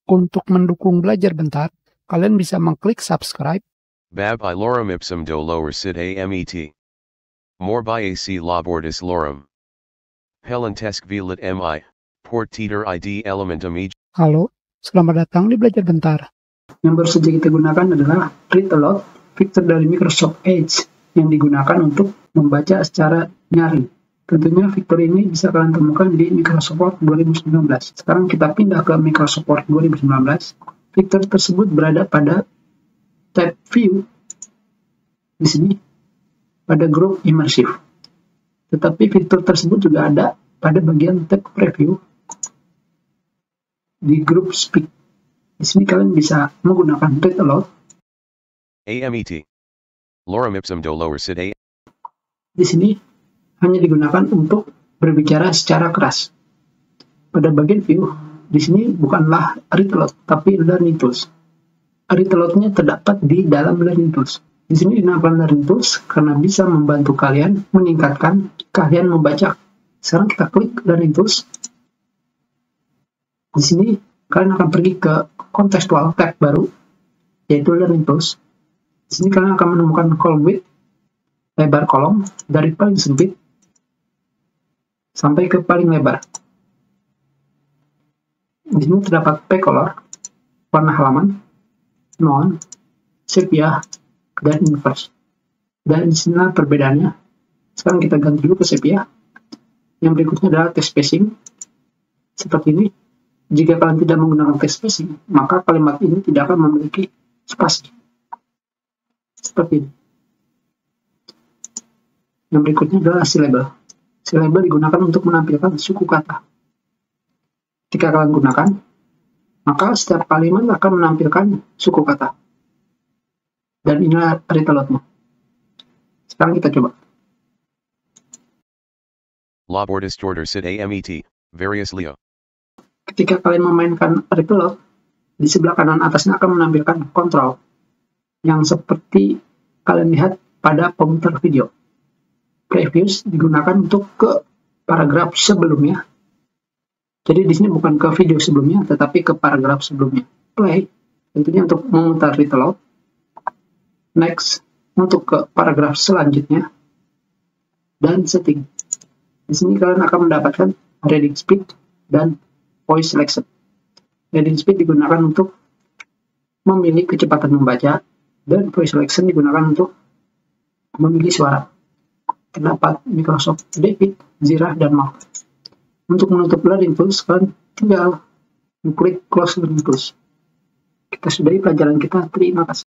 Untuk mendukung Belajar Bentar, kalian bisa mengklik subscribe. Bab I lorem ipsum do lower sit amet. More by ac labordis lorem. Helentesc velit mi, port teeter id elementum e. Halo, selamat datang di Belajar Bentar. Yang baru saja kita gunakan adalah Read Aloud, fitur dari Microsoft Edge yang digunakan untuk membaca secara nyaring. Tentunya fitur ini bisa kalian temukan di Microsoft Word 2019. Sekarang kita pindah ke Microsoft Word 2019. Fitur tersebut berada pada tab View di sini pada grup Immersive. Tetapi fitur tersebut juga ada pada bagian tab Preview di grup Speak. Di sini kalian bisa menggunakan Read Aloud. Amet. Lorem ipsum do lower sit a. Di sini hanya digunakan untuk berbicara secara keras. Pada bagian view, di sini bukanlah Read Aloud, tapi Learning Tools. Read Aloud-nya terdapat di dalam Learning Tools. Di sini dinamakan Learning Tools karena bisa membantu kalian meningkatkan keahlian membaca. Sekarang kita klik Learning Tools. Di sini kalian akan pergi ke Contextual tab baru, yaitu Learning Tools. Di sini kalian akan menemukan column width, lebar kolom dari paling sempit sampai ke paling lebar. Di sini terdapat P-color, warna halaman, non, sepia, dan inverse. Dan di sini perbedaannya. Sekarang kita ganti dulu ke sepia. Yang berikutnya adalah text spacing. Seperti ini. Jika kalian tidak menggunakan text spacing, maka kalimat ini tidak akan memiliki spasi. Seperti ini. Yang berikutnya adalah syllable. Syllable digunakan untuk menampilkan suku kata. Ketika kalian gunakan, maka setiap kalimat akan menampilkan suku kata. Dan inilah Read Aloud-nya. Sekarang kita coba. Labordis jorder sit amet, various leo. Ketika kalian memainkan Read Aloud, di sebelah kanan atasnya akan menampilkan kontrol yang seperti kalian lihat pada pemutar video. Previews digunakan untuk ke paragraf sebelumnya. Jadi di sini bukan ke video sebelumnya, tetapi ke paragraf sebelumnya. Play tentunya untuk memutar Read Aloud. Next untuk ke paragraf selanjutnya. Dan setting. Di sini kalian akan mendapatkan reading speed dan voice selection. Reading speed digunakan untuk memilih kecepatan membaca, dan voice selection digunakan untuk memilih suara. Terdapat Microsoft David, Zira, dan Mark. Untuk menutup Learning Tools, kalian tinggal mengklik Close Learning Tools. Kita sudahi pelajaran kita. Terima kasih.